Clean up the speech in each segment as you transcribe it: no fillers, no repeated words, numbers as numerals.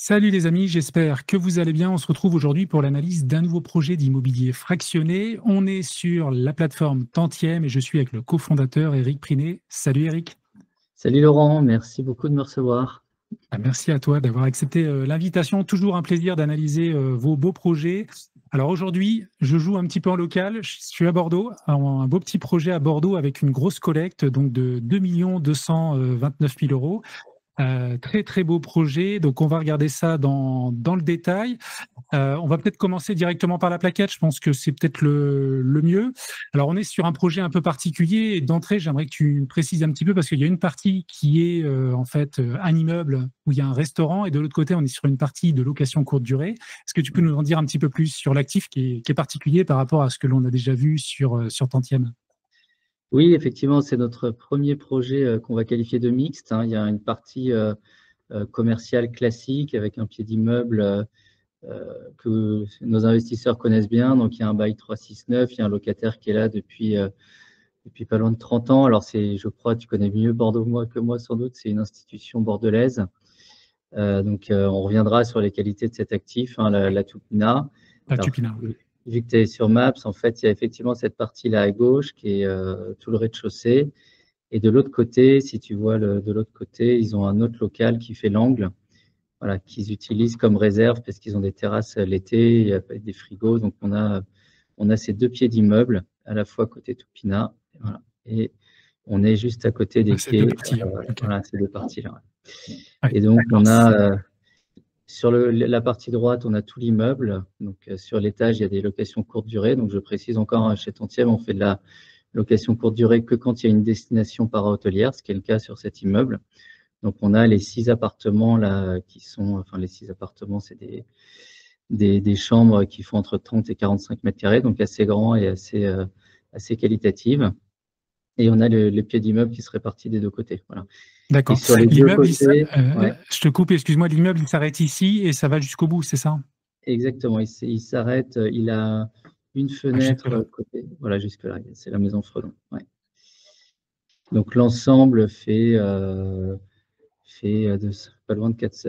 Salut les amis, j'espère que vous allez bien. On se retrouve aujourd'hui pour l'analyse d'un nouveau projet d'immobilier fractionné. On est sur la plateforme Tantième et je suis avec le cofondateur Eric Prinet. Salut Eric. Salut Laurent, merci beaucoup de me recevoir. Merci à toi d'avoir accepté l'invitation. Toujours un plaisir d'analyser vos beaux projets. Alors aujourd'hui, je joue un petit peu en local. Je suis à Bordeaux, un beau petit projet à Bordeaux avec une grosse collecte donc de 2 229 000 euros. Très très beau projet. Donc on va regarder ça dans le détail. On va peut-être commencer directement par la plaquette. Je pense que c'est peut-être le mieux. Alors, on est sur un projet un peu particulier. Et d'entrée, j'aimerais que tu précises un petit peu parce qu'il y a une partie qui est en fait un immeuble où il y a un restaurant et de l'autre côté, on est sur une partie de location courte durée. Est-ce que tu peux nous en dire un petit peu plus sur l'actif qui est particulier par rapport à ce que l'on a déjà vu sur Tantième? Oui, effectivement, c'est notre premier projet qu'on va qualifier de mixte, hein. Il y a une partie commerciale classique avec un pied d'immeuble que nos investisseurs connaissent bien. Donc, il y a un bail 369, il y a un locataire qui est là depuis pas loin de 30 ans. Alors, je crois, tu connais mieux Bordeaux que moi sans doute, c'est une institution bordelaise. On reviendra sur les qualités de cet actif, hein, la Toupina. La Alors, Tupina. vu que tu es sur Maps, en fait, il y a effectivement cette partie-là à gauche qui est tout le rez-de-chaussée. Et de l'autre côté, si tu vois de l'autre côté, ils ont un autre local qui fait l'angle, voilà, qu'ils utilisent comme réserve parce qu'ils ont des terrasses l'été, il y a des frigos. Donc, on a ces deux pieds d'immeuble, à la fois côté Toupina. Voilà. Et on est juste à côté des Ah, c'est deux quais. parties. Ok. Voilà, ces deux parties-là. Ouais. Ouais, Et donc, d'accord. on a sur la partie droite, on a tout l'immeuble. Donc, sur l'étage, il y a des locations courte durée. Donc, je précise encore, hein, chez Tantième, on fait de la location courte durée que quand il y a une destination para-hôtelière, ce qui est le cas sur cet immeuble. Donc, on a les 6 appartements là qui sont, enfin, les 6 appartements, c'est des chambres qui font entre 30 et 45 mètres carrés, donc assez grand et assez qualitatives. Et on a le pied d'immeuble qui se répartit des deux côtés. Voilà. Et D'accord. sur les deux L'immeuble, côtés, ouais. je te coupe, excuse-moi, l'immeuble, il s'arrête ici et ça va jusqu'au bout, c'est ça? Exactement, il s'arrête, il a une Ah, fenêtre jusque-là. côté, voilà, jusque-là, c'est la maison Fredon. Ouais. Donc l'ensemble fait pas loin de 4,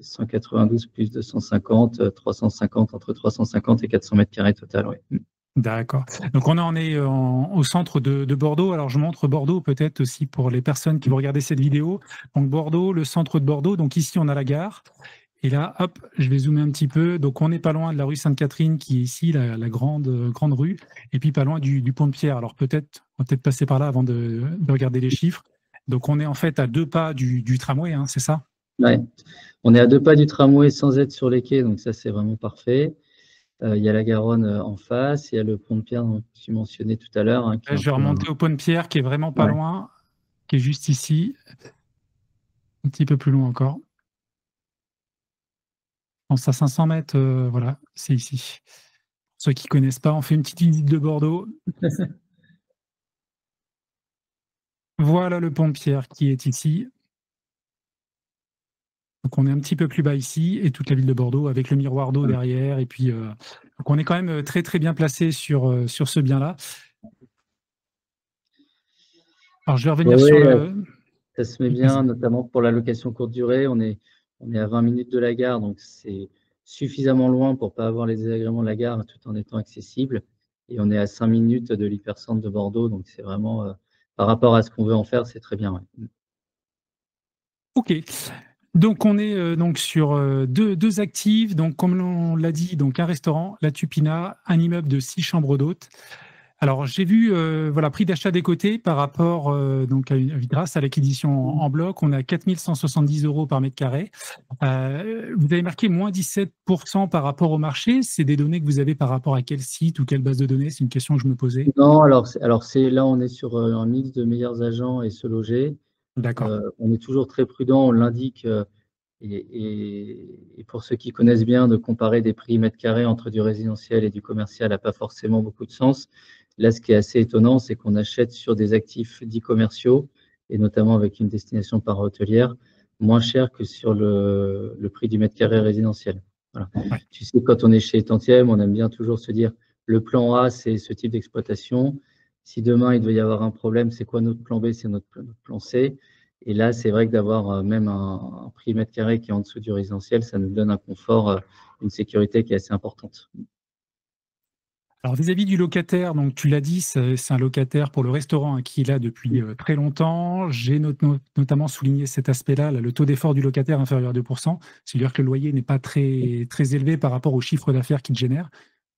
192 plus 250, 350, entre 350 et 400 mètres carrés total. Ouais. D'accord. Donc on est au centre de Bordeaux. Alors je montre Bordeaux peut-être aussi pour les personnes qui vont regarder cette vidéo. Donc Bordeaux, le centre de Bordeaux. Donc ici on a la gare. Et là, hop, je vais zoomer un petit peu. Donc on n'est pas loin de la rue Sainte-Catherine qui est ici, la grande rue. Et puis pas loin du pont de Pierre. Alors peut-être, on va peut-être passer par là avant de regarder les chiffres. Donc on est en fait à 2 pas du tramway, hein, c'est ça? Ouais. On est à 2 pas du tramway sans être sur les quais, donc ça c'est vraiment parfait. Il y a la Garonne en face, il y a le pont de Pierre dont tu mentionnais tout à l'heure, hein, qui Là, est un je vais peu un. remonter au pont de Pierre qui est vraiment pas Ouais. loin, qui est juste ici, un petit peu plus loin encore. On à 500 mètres, voilà, c'est ici. Pour ceux qui ne connaissent pas, on fait une petite visite de Bordeaux. Voilà le pont de Pierre qui est ici. Donc on est un petit peu plus bas ici et toute la ville de Bordeaux avec le miroir d'eau derrière. Et puis, donc on est quand même très très bien placé sur ce bien-là. Alors je vais revenir Oui, sur le. ça se met bien, Vas-y. notamment pour la location courte durée. On est à 20 minutes de la gare, donc c'est suffisamment loin pour ne pas avoir les désagréments de la gare tout en étant accessible. Et on est à 5 minutes de l'hypercentre de Bordeaux, donc c'est vraiment, par rapport à ce qu'on veut en faire, c'est très bien. Ouais. Ok. Donc on est donc sur deux actifs. Donc comme on l'a dit, donc un restaurant, la Tupina, un immeuble de 6 chambres d'hôtes. Alors j'ai vu voilà prix d'achat des côtés par rapport donc grâce à l'acquisition en bloc, on a 4 170 euros par mètre carré. Vous avez marqué moins 17% par rapport au marché. C'est des données que vous avez par rapport à quel site ou quelle base de données? C'est une question que je me posais. Non, alors là, on est sur un mix de meilleurs agents et se loger. D'accord. On est toujours très prudent, on l'indique. Et pour ceux qui connaissent bien, de comparer des prix mètre carré entre du résidentiel et du commercial n'a pas forcément beaucoup de sens. Là, ce qui est assez étonnant, c'est qu'on achète sur des actifs dits commerciaux, et notamment avec une destination para-hôtelière, moins cher que sur le prix du mètre carré résidentiel. Voilà. Ouais. Tu sais, quand on est chez Tantième, on aime bien toujours se dire, le plan A, c'est ce type d'exploitation. Si demain, il doit y avoir un problème, c'est quoi notre plan B? C'est notre plan C. Et là, c'est vrai que d'avoir même un prix mètre carré qui est en dessous du résidentiel, ça nous donne un confort, une sécurité qui est assez importante. Alors vis-à-vis du locataire, donc tu l'as dit, c'est un locataire pour le restaurant, hein, qui est là depuis très longtemps. J'ai notamment souligné cet aspect-là, là, le taux d'effort du locataire inférieur à 2%. C'est-à-dire que le loyer n'est pas très, très élevé par rapport au chiffre d'affaires qu'il génère.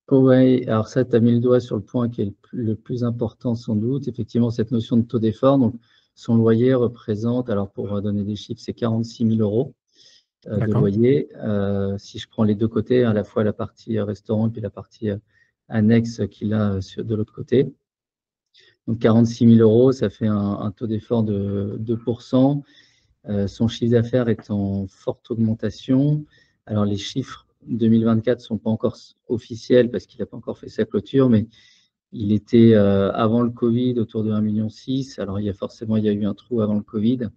Oui, alors ça, tu as mis le doigt sur le point qui est le plus important sans doute. Effectivement, cette notion de taux d'effort, donc son loyer représente, alors pour donner des chiffres, c'est 46 000 euros de D'accord. loyer. Si je prends les deux côtés, à la fois la partie restaurant et puis la partie annexe qu'il a de l'autre côté. Donc 46 000 euros, ça fait un taux d'effort de 2%. Son chiffre d'affaires est en forte augmentation. Alors les chiffres 2024 ne sont pas encore officiels parce qu'il n'a pas encore fait sa clôture, mais il était avant le Covid autour de 1,6 million. Alors il y a eu un trou avant le Covid.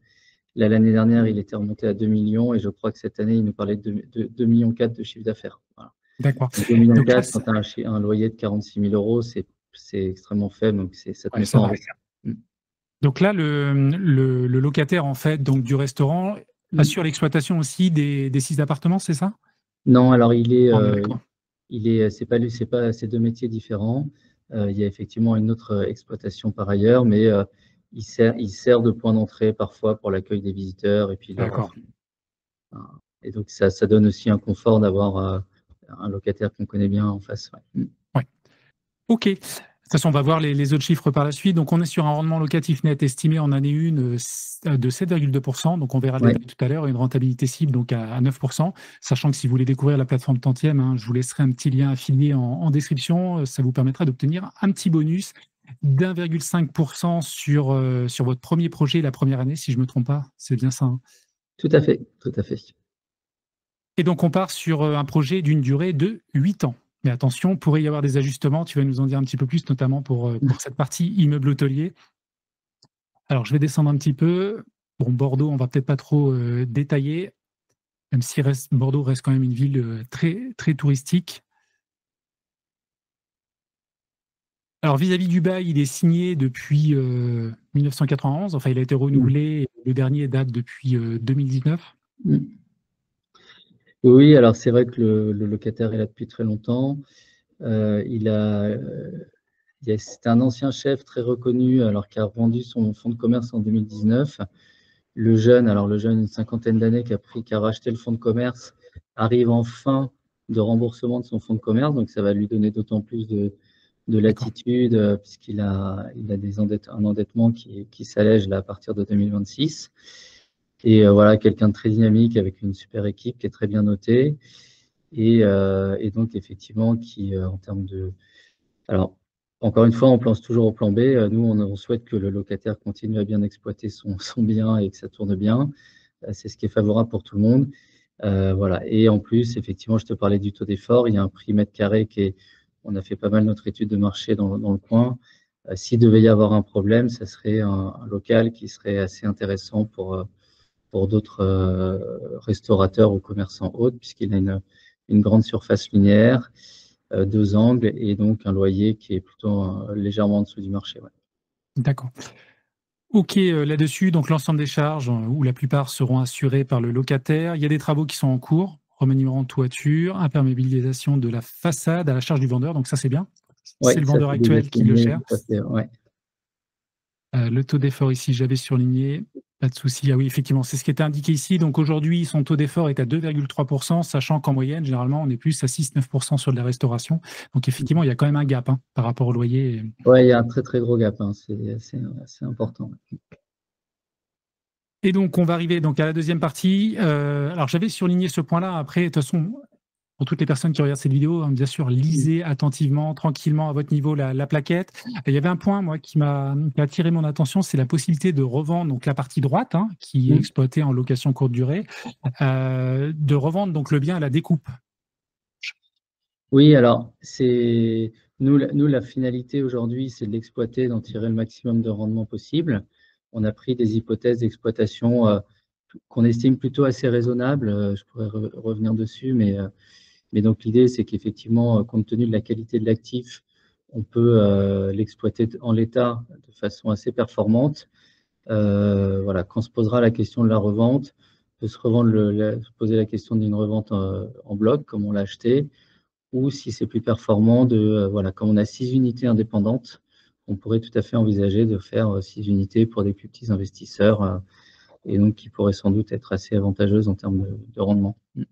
Là, l'année dernière, il était remonté à 2 millions et je crois que cette année, il nous parlait de 2,4 millions de chiffre d'affaires. Voilà. D'accord. 2,4 millions, Donc là, quand tu as un loyer de 46 000 euros, c'est extrêmement faible, donc ça ne te ouais, met ça pas en va. risque. Donc là, le locataire en fait, donc du restaurant, assure l'exploitation aussi des 6 appartements, c'est ça? Non, alors On est d'accord. c'est pas lui, c'est pas ces deux métiers différents. Il y a effectivement une autre exploitation par ailleurs, mais il sert de point d'entrée parfois pour l'accueil des visiteurs et puis D'accord. et donc ça donne aussi un confort d'avoir un locataire qu'on connaît bien en face. Ouais. Ouais. OK. De toute façon, on va voir les autres chiffres par la suite. Donc, on est sur un rendement locatif net estimé en année 1 de 7,2%. Donc, on verra le Ouais. détail tout à l'heure. Une rentabilité cible donc à 9%. Sachant que si vous voulez découvrir la plateforme Tantième, hein, je vous laisserai un petit lien affilié en description. Ça vous permettra d'obtenir un petit bonus d'1,5% sur votre premier projet la première année, si je ne me trompe pas. C'est bien ça, hein. Tout à fait, tout à fait. Et donc, on part sur un projet d'une durée de 8 ans. Mais attention, pourrait y avoir des ajustements. Tu vas nous en dire un petit peu plus, notamment pour cette partie immeuble hôtelier. Alors, je vais descendre un petit peu. Bon, Bordeaux, on va peut-être pas trop détailler, même si Bordeaux reste quand même une ville très, très touristique. Alors, vis-à-vis du bail, il est signé depuis 1991. Enfin, il a été renouvelé. Le dernier date depuis 2019. Oui, alors c'est vrai que le locataire est là depuis très longtemps. C'est un ancien chef très reconnu, alors qui a vendu son fonds de commerce en 2019. Le jeune, une cinquantaine d'années, qui a racheté le fonds de commerce, arrive en fin de remboursement de son fonds de commerce, donc ça va lui donner d'autant plus de D'accord. latitude, puisqu'il il a un endettement qui s'allège là, à partir de 2026. Et voilà, quelqu'un de très dynamique avec une super équipe qui est très bien notée. Et donc, effectivement, en termes de. Alors, encore une fois, on pense toujours au plan B. Nous, on souhaite que le locataire continue à bien exploiter son bien et que ça tourne bien. C'est ce qui est favorable pour tout le monde. Voilà. Et en plus, effectivement, je te parlais du taux d'effort. Il y a un prix mètre carré on a fait pas mal notre étude de marché dans le coin. S'il devait y avoir un problème, ça serait un local qui serait assez intéressant pour d'autres restaurateurs ou commerçants autres, puisqu'il a une grande surface linéaire, 2 angles, et donc un loyer qui est plutôt légèrement en dessous du marché. Ouais. D'accord. OK, là-dessus, donc l'ensemble des charges, ou la plupart seront assurées par le locataire. Il y a des travaux qui sont en cours, remaniement de toiture, imperméabilisation de la façade à la charge du vendeur, donc ça, c'est bien. Ouais, C'est le ça vendeur c'est déjà actuel qui le signé, gère. tout à fait, ouais. Le taux d'effort ici, j'avais surligné, pas de souci. Ah oui, effectivement, c'est ce qui était indiqué ici. Donc aujourd'hui, son taux d'effort est à 2,3%, sachant qu'en moyenne, généralement, on est plus à 6-9% sur de la restauration. Donc effectivement, il y a quand même un gap, hein, par rapport au loyer. Ouais, il y a un très très gros gap, hein, c'est important. Et donc, on va arriver donc à la deuxième partie. Alors, j'avais surligné ce point-là. Après, de toute façon, pour toutes les personnes qui regardent cette vidéo, hein, bien sûr, lisez attentivement, tranquillement, à votre niveau, la plaquette. Il y avait un point, moi, qui a attiré mon attention, c'est la possibilité de revendre donc la partie droite, hein, qui est exploitée en location courte durée, de revendre donc le bien à la découpe. Oui, alors nous, la finalité aujourd'hui, c'est de l'exploiter, d'en tirer le maximum de rendement possible. On a pris des hypothèses d'exploitation qu'on estime plutôt assez raisonnables. Je pourrais revenir dessus, mais donc l'idée, c'est qu'effectivement, compte tenu de la qualité de l'actif, on peut l'exploiter en l'état de façon assez performante. Voilà, quand se posera la question de la revente, peut se se poser la question d'une revente en bloc, comme on l'a acheté, ou si c'est plus performant, voilà, comme on a 6 unités indépendantes, on pourrait tout à fait envisager de faire 6 unités pour des plus petits investisseurs, et donc qui pourraient sans doute être assez avantageuses en termes de rendement. Ouais.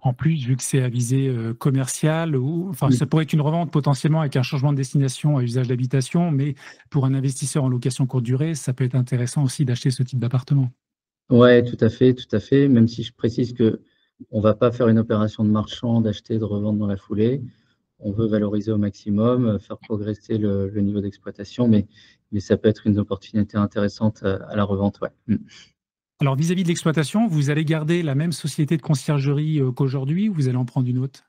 En plus, vu que c'est à visée commerciale, enfin, ça pourrait être une revente potentiellement avec un changement de destination à usage d'habitation, mais pour un investisseur en location courte durée, ça peut être intéressant aussi d'acheter ce type d'appartement. Ouais, tout à fait, tout à fait. Même si je précise que on va pas faire une opération de marchand, d'acheter et de revendre dans la foulée. On veut valoriser au maximum, faire progresser le niveau d'exploitation, mais ça peut être une opportunité intéressante à la revente, ouais. Alors, vis-à-vis de l'exploitation, vous allez garder la même société de conciergerie qu'aujourd'hui ou vous allez en prendre une autre?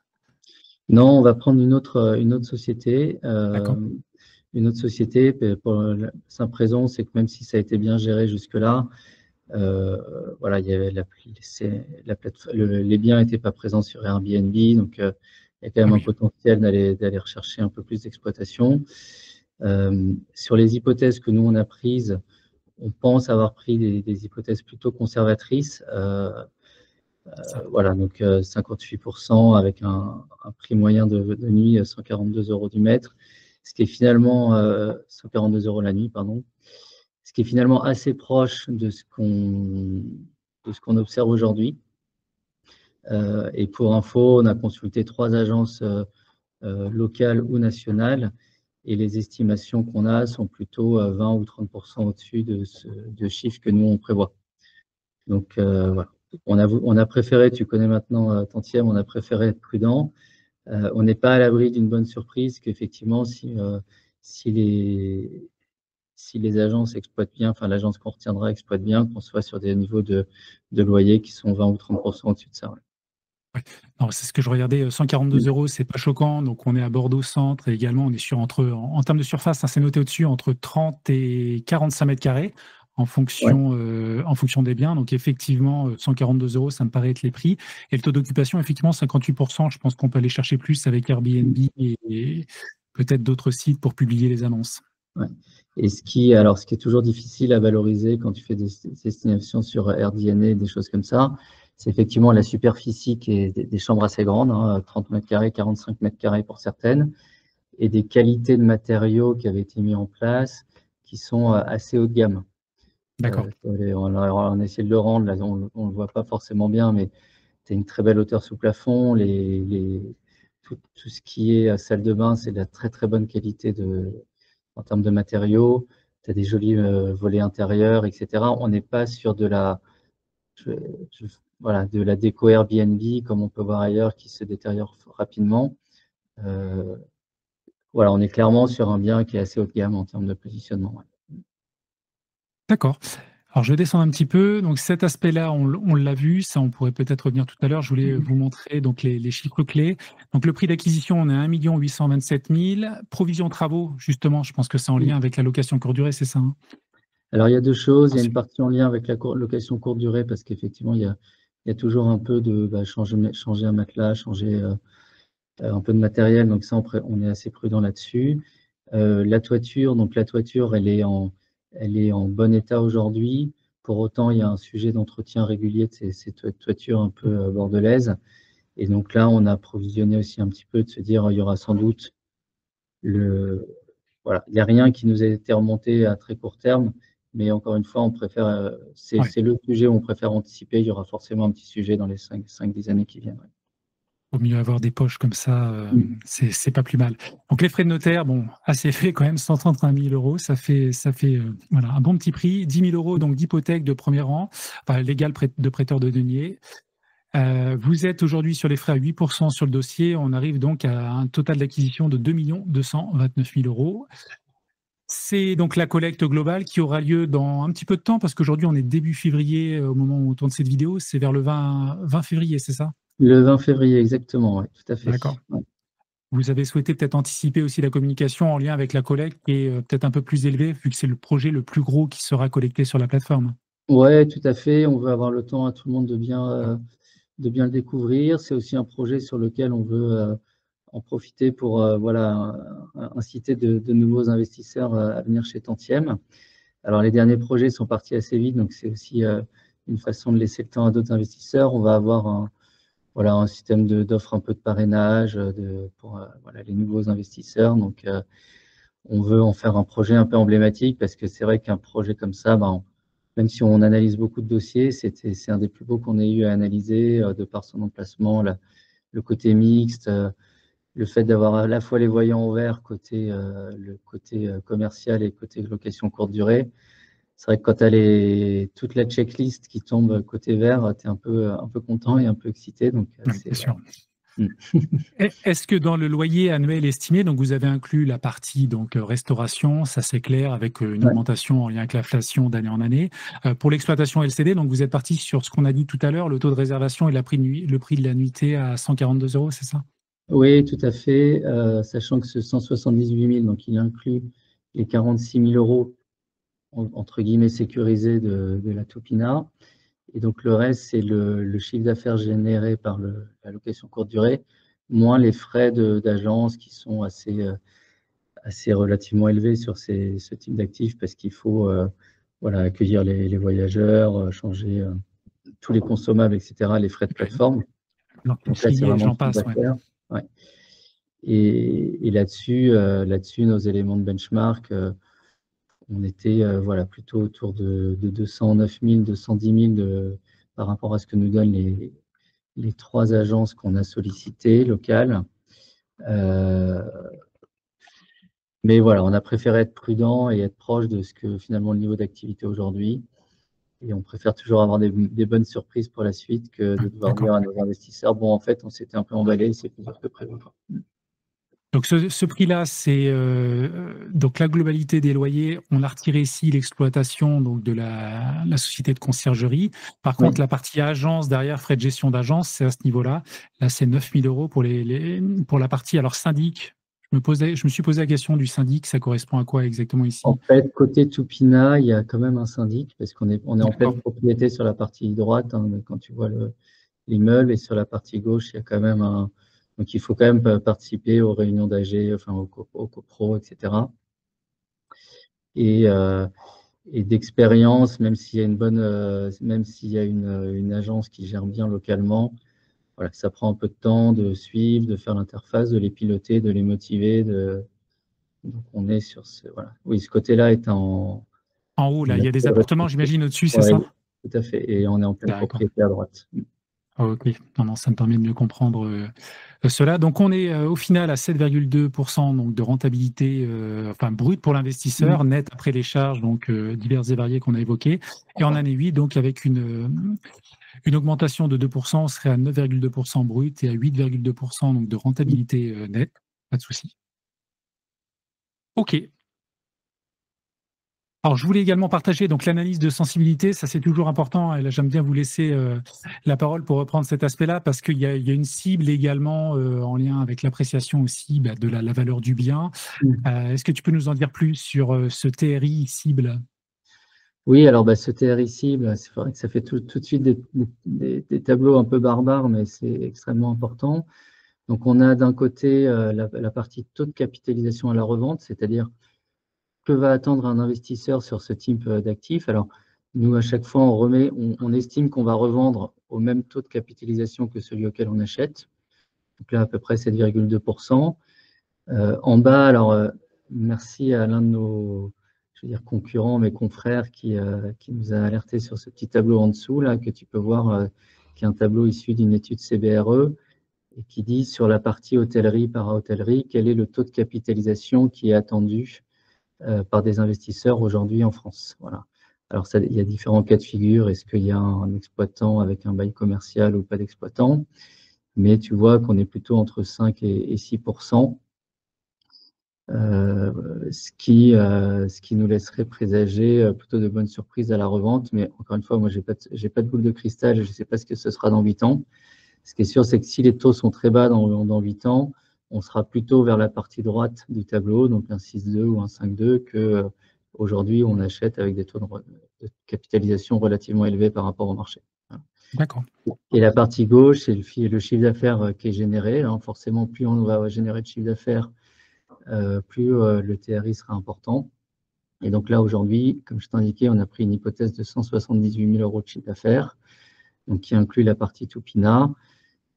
Non, on va prendre une autre société. D'accord. Une autre société, pour la simple raison, c'est que même si ça a été bien géré jusque-là, euh, voilà, il y avait les biens n'étaient pas présents sur Airbnb, donc il y a quand Ah même un oui, potentiel d'aller rechercher un peu plus d'exploitation. Sur les hypothèses que nous on a prises, on pense avoir pris des hypothèses plutôt conservatrices. ça. Voilà, donc 58% avec un prix moyen de nuit 142 euros du mètre, ce qui est finalement 142 euros la nuit, pardon, ce qui est finalement assez proche de ce qu'on observe aujourd'hui. Et pour info, on a consulté 3 agences locales ou nationales et les estimations qu'on a sont plutôt 20 ou 30% au-dessus de chiffres que nous on prévoit. Donc voilà. On a préféré, tu connais maintenant Tantième, on a préféré être prudent. On n'est pas à l'abri d'une bonne surprise qu'effectivement, si si les agences exploitent bien, enfin l'agence qu'on retiendra exploite bien, qu'on soit sur des niveaux de loyer qui sont 20 ou 30% au-dessus de ça. Ouais. Ouais. Alors, c'est ce que je regardais, 142 euros, c'est pas choquant. Donc, on est à Bordeaux centre et également, on est sur en termes de surface, hein, c'est noté au-dessus, entre 30 et 45 mètres carrés Ouais. en fonction des biens. Donc, effectivement, 142 euros, ça me paraît être les prix. Et le taux d'occupation, effectivement, 58%. Je pense qu'on peut aller chercher plus avec Airbnb et peut-être d'autres sites pour publier les annonces. Ouais. Et ce qui est toujours difficile à valoriser quand tu fais des estimations sur AirDNA, des choses comme ça, c'est effectivement la superficie qui est des chambres assez grandes, hein, 30 mètres carrés, 45 mètres carrés pour certaines, et des qualités de matériaux qui avaient été mis en place qui sont assez haut de gamme. D'accord. On a essayé de le rendre, là, on ne le voit pas forcément bien, mais tu as une très belle hauteur sous plafond. Tout ce qui est salle de bain, c'est de la très très bonne qualité en termes de matériaux. Tu as des jolis volets intérieurs, etc. On n'est pas sur je- voilà, de la déco Airbnb comme on peut voir ailleurs qui se détériore rapidement. Euh, voilà, on est clairement sur un bien qui est assez haut de gamme en termes de positionnement. Ouais. D'accord. Alors, je vais descendre un petit peu. Donc, cet aspect-là, on l'a vu. Ça, on pourrait peut-être revenir tout à l'heure. Je voulais vous montrer donc les chiffres clés. Donc, le prix d'acquisition, on est à 1 827 000. Provision travaux, justement, je pense que c'est en lien avec la location courte durée, c'est ça, hein? Alors, il y a deux choses. Il y a une Ensuite. partie en lien avec la location courte durée parce qu'effectivement, il y a toujours un peu de changer un matelas, changer un peu de matériel. Donc, ça, on est assez prudent là-dessus. La toiture, donc la toiture, elle est en bon état aujourd'hui. Pour autant, il y a un sujet d'entretien régulier de ces toitures un peu bordelaises. Et donc là, on a provisionné aussi un petit peu de se dire, il y aura sans doute le, voilà, il n'y a rien qui nous a été remonté à très court terme, mais encore une fois, on préfère, Ouais. c'est le sujet où on préfère anticiper. Il y aura forcément un petit sujet dans les 5-10 années qui viennent. Ouais. Vaut mieux avoir des poches comme ça, c'est pas plus mal. Donc les frais de notaire, bon, assez fait quand même, 131 000 euros, ça fait voilà, un bon petit prix. 10 000 euros donc d'hypothèque de premier rang, enfin, légal de prêteur de denier. Vous êtes aujourd'hui sur les frais à 8% sur le dossier. On arrive donc à un total d'acquisition de 2 229 000 euros. C'est donc la collecte globale qui aura lieu dans un petit peu de temps, parce qu'aujourd'hui on est début février, au moment où on tourne cette vidéo, c'est vers le 20 février, c'est ça? Le 20 février, exactement, ouais, tout à fait. D'accord. Ouais. Vous avez souhaité peut-être anticiper aussi la communication en lien avec la collecte qui est peut-être un peu plus élevée, vu que c'est le projet le plus gros qui sera collecté sur la plateforme. Ouais, tout à fait. On veut avoir le temps à tout le monde D'accord. de bien le découvrir. C'est aussi un projet sur lequel on veut en profiter pour voilà, inciter de nouveaux investisseurs à venir chez Tantième. Alors, les derniers projets sont partis assez vite, donc c'est aussi une façon de laisser le temps à d'autres investisseurs. On va avoir un système d'offres un peu de parrainage pour voilà, les nouveaux investisseurs. Donc, on veut en faire un projet un peu emblématique parce que c'est vrai qu'un projet comme ça, même si on analyse beaucoup de dossiers, c'est un des plus beaux qu'on ait eu à analyser de par son emplacement, le côté mixte, le fait d'avoir à la fois les voyants ouverts le côté commercial et le côté location courte durée. C'est vrai que quand tu as toute la checklist qui tombe côté vert, tu es un peu content et un peu excité. Donc, Oui, c'est sûr. Mm. Est-ce que dans le loyer annuel estimé, donc vous avez inclus la partie donc restauration, ça c'est clair, avec une Ouais. augmentation en lien avec l'inflation d'année en année. Pour l'exploitation LCD, donc vous êtes parti sur ce qu'on a dit tout à l'heure, le taux de réservation et le prix de la nuitée à 142 €, c'est ça? Oui, tout à fait. Sachant que ce 178 000, donc il inclut les 46 000 € entre guillemets sécurisés de la Topina. Et donc le reste, c'est le chiffre d'affaires généré par la location courte durée, moins les frais d'agence qui sont assez relativement élevés sur ce type d'actifs parce qu'il faut voilà, accueillir les voyageurs, changer tous les consommables, etc., les frais de plateforme. Donc là, c'est L'encrier, vraiment le j'en chiffre passe, ouais. d'affaires. Ouais. Et là-dessus, nos éléments de benchmark, on était voilà, plutôt autour de 209 000, 210 000 par rapport à ce que nous donnent les 3 agences qu'on a sollicitées locales. Mais voilà, on a préféré être prudent et être proche de ce que finalement le niveau d'activité aujourd'hui. Et on préfère toujours avoir des bonnes surprises pour la suite que de devoir D'accord. dire à nos investisseurs, bon, en fait, on s'était un peu emballé, c'est plus dur que prévu. Donc ce prix-là, c'est donc la globalité des loyers. On a retiré ici l'exploitation donc de la société de conciergerie. Par Oui. contre, la partie agence derrière, frais de gestion d'agence, c'est à ce niveau-là. Là, c'est 9 000 € pour la partie. Alors syndic, je me suis posé la question du syndic. Ça correspond à quoi exactement En ici? fait, côté Tupina, il y a quand même un syndic, parce qu'on est en D'accord. pleine propriété sur la partie droite, hein, quand tu vois l'immeuble, et sur la partie gauche, il y a quand même un. Donc, il faut quand même participer aux réunions d'AG, enfin aux copros, etc. Et, d'expérience, même s'il y a une agence qui gère bien localement, voilà, ça prend un peu de temps de suivre, de faire l'interface, de les piloter, de les motiver. Donc, on est sur voilà. Oui, ce côté-là est en. En haut, là, il y a des appartements, j'imagine, au-dessus, c'est Oui, ça? tout à fait. Et on est en pleine D'accord. propriété à droite. Ok, non, non, ça me permet de mieux comprendre cela. Donc, on est au final à 7,2% donc de rentabilité enfin, brute pour l'investisseur, net après les charges donc diverses et variées qu'on a évoquées. Et en année 8, donc avec une augmentation de 2%, on serait à 9,2% brut et à 8,2% donc de rentabilité nette. Pas de souci. OK. Alors, je voulais également partager donc l'analyse de sensibilité. Ça, c'est toujours important. Et là, j'aime bien vous laisser la parole pour reprendre cet aspect-là parce qu'il y a une cible également en lien avec l'appréciation aussi de la valeur du bien. Est-ce que tu peux nous en dire plus sur ce TRI cible? Oui, alors ce TRI cible, c'est vrai que ça fait tout de suite des tableaux un peu barbares, mais c'est extrêmement important. Donc, on a d'un côté la partie taux de capitalisation à la revente, c'est-à-dire que va attendre un investisseur sur ce type d'actif. Alors, nous, à chaque fois, on estime qu'on va revendre au même taux de capitalisation que celui auquel on achète. Donc là, à peu près 7,2%. En bas, alors, merci à l'un de nos, je veux dire, concurrents, mes confrères, qui nous a alerté sur ce petit tableau en dessous, là, que tu peux voir, qui est un tableau issu d'une étude CBRE, et qui dit sur la partie hôtellerie, para-hôtellerie, quel est le taux de capitalisation qui est attendu par des investisseurs aujourd'hui en France. Voilà. Alors, il y a différents cas de figure. Est-ce qu'il y a un exploitant avec un bail commercial ou pas d'exploitant? Mais tu vois qu'on est plutôt entre 5 et 6%, ce qui nous laisserait présager plutôt de bonnes surprises à la revente. Mais encore une fois, moi, j'ai pas de boule de cristal, je ne sais pas ce que ce sera dans 8 ans. Ce qui est sûr, c'est que si les taux sont très bas dans 8 ans, on sera plutôt vers la partie droite du tableau, donc un 6,2 ou un 5,2, que aujourd'hui on achète avec des taux de capitalisation relativement élevés par rapport au marché. Voilà. D'accord. Et la partie gauche, c'est le chiffre d'affaires qui est généré. Alors forcément, plus on va générer de chiffre d'affaires, plus le TRI sera important. Et donc là, aujourd'hui, comme je t'ai indiqué, on a pris une hypothèse de 178 000 euros de chiffre d'affaires, donc qui inclut la partie Tupina,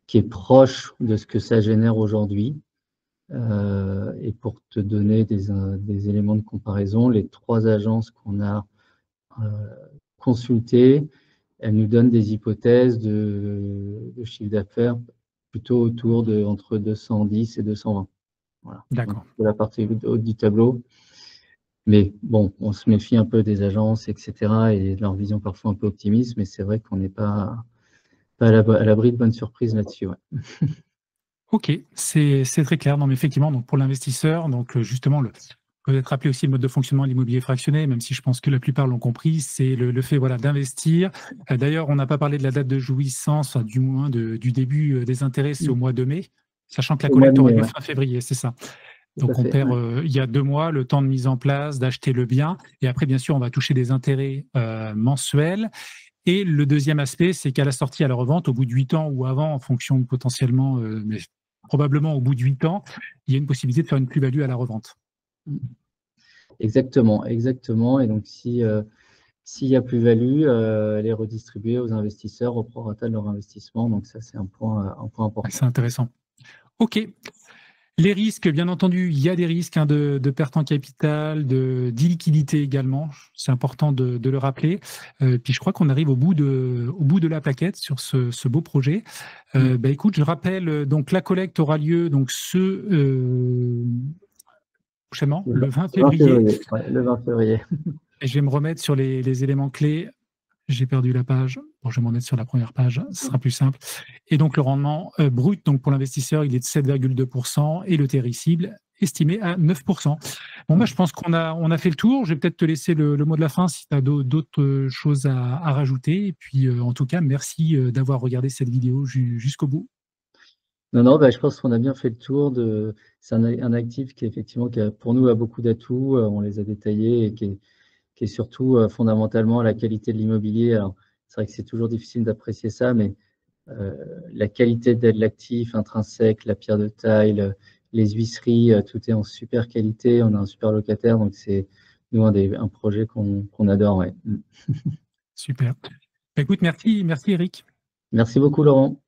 qui est proche de ce que ça génère aujourd'hui. Et pour te donner des éléments de comparaison, les 3 agences qu'on a consultées, elles nous donnent des hypothèses de chiffre d'affaires plutôt autour de entre 210 et 220. Voilà. D'accord. Pour la partie haute du tableau. Mais bon, on se méfie un peu des agences, etc. et de leur vision parfois un peu optimiste, mais c'est vrai qu'on n'est pas à l'abri de bonnes surprises là-dessus. Ouais. Ok, c'est très clair. Non, mais effectivement, donc pour l'investisseur, donc justement, peut-être rappeler aussi le mode de fonctionnement de l'immobilier fractionné, même si je pense que la plupart l'ont compris, c'est le fait voilà, d'investir. D'ailleurs, on n'a pas parlé de la date de jouissance, enfin, du moins du début des intérêts, c'est au mois de mai, sachant que la Au mois collecte de aura mai, lieu ouais. fin février, c'est ça. Tout à Donc on fait. perd, Ouais. il y a 2 mois, le temps de mise en place, d'acheter le bien, et après, bien sûr, on va toucher des intérêts mensuels. Et le deuxième aspect, c'est qu'à la sortie, à la revente, au bout de 8 ans ou avant, en fonction potentiellement, mais probablement au bout de 8 ans, il y a une possibilité de faire une plus-value à la revente. Exactement, exactement. Et donc, s'il y a plus-value, elle est redistribuée aux investisseurs au prorata de leur investissement. Donc ça, c'est un point important. C'est intéressant. OK. Les risques, bien entendu, il y a des risques de perte en capital, d'illiquidité également. C'est important de le rappeler. Puis je crois qu'on arrive au bout de la plaquette sur ce beau projet. Écoute, je rappelle, donc la collecte aura lieu donc prochainement, le 20 Le 20 février. février. Ouais, le 20 février. Et je vais me remettre sur les éléments clés. J'ai perdu la page. Bon, je vais m'en mettre sur la première page, ce sera plus simple. Et donc, le rendement brut donc pour l'investisseur, il est de 7,2% et le TRI cible estimé à 9%. Bon, je pense qu'on a fait le tour. Je vais peut-être te laisser le mot de la fin si tu as d'autres choses à rajouter. Et puis, en tout cas, merci d'avoir regardé cette vidéo jusqu'au bout. Non, je pense qu'on a bien fait le tour. C'est un actif qui, effectivement, pour nous, a beaucoup d'atouts. On les a détaillés et qui est surtout fondamentalement la qualité de l'immobilier. Alors, c'est vrai que c'est toujours difficile d'apprécier ça, mais la qualité de l'actif intrinsèque, la pierre de taille, les huisseries, tout est en super qualité. On a un super locataire, donc c'est nous un projet qu'on adore. Ouais. Super. Écoute, merci Eric. Merci beaucoup, Laurent.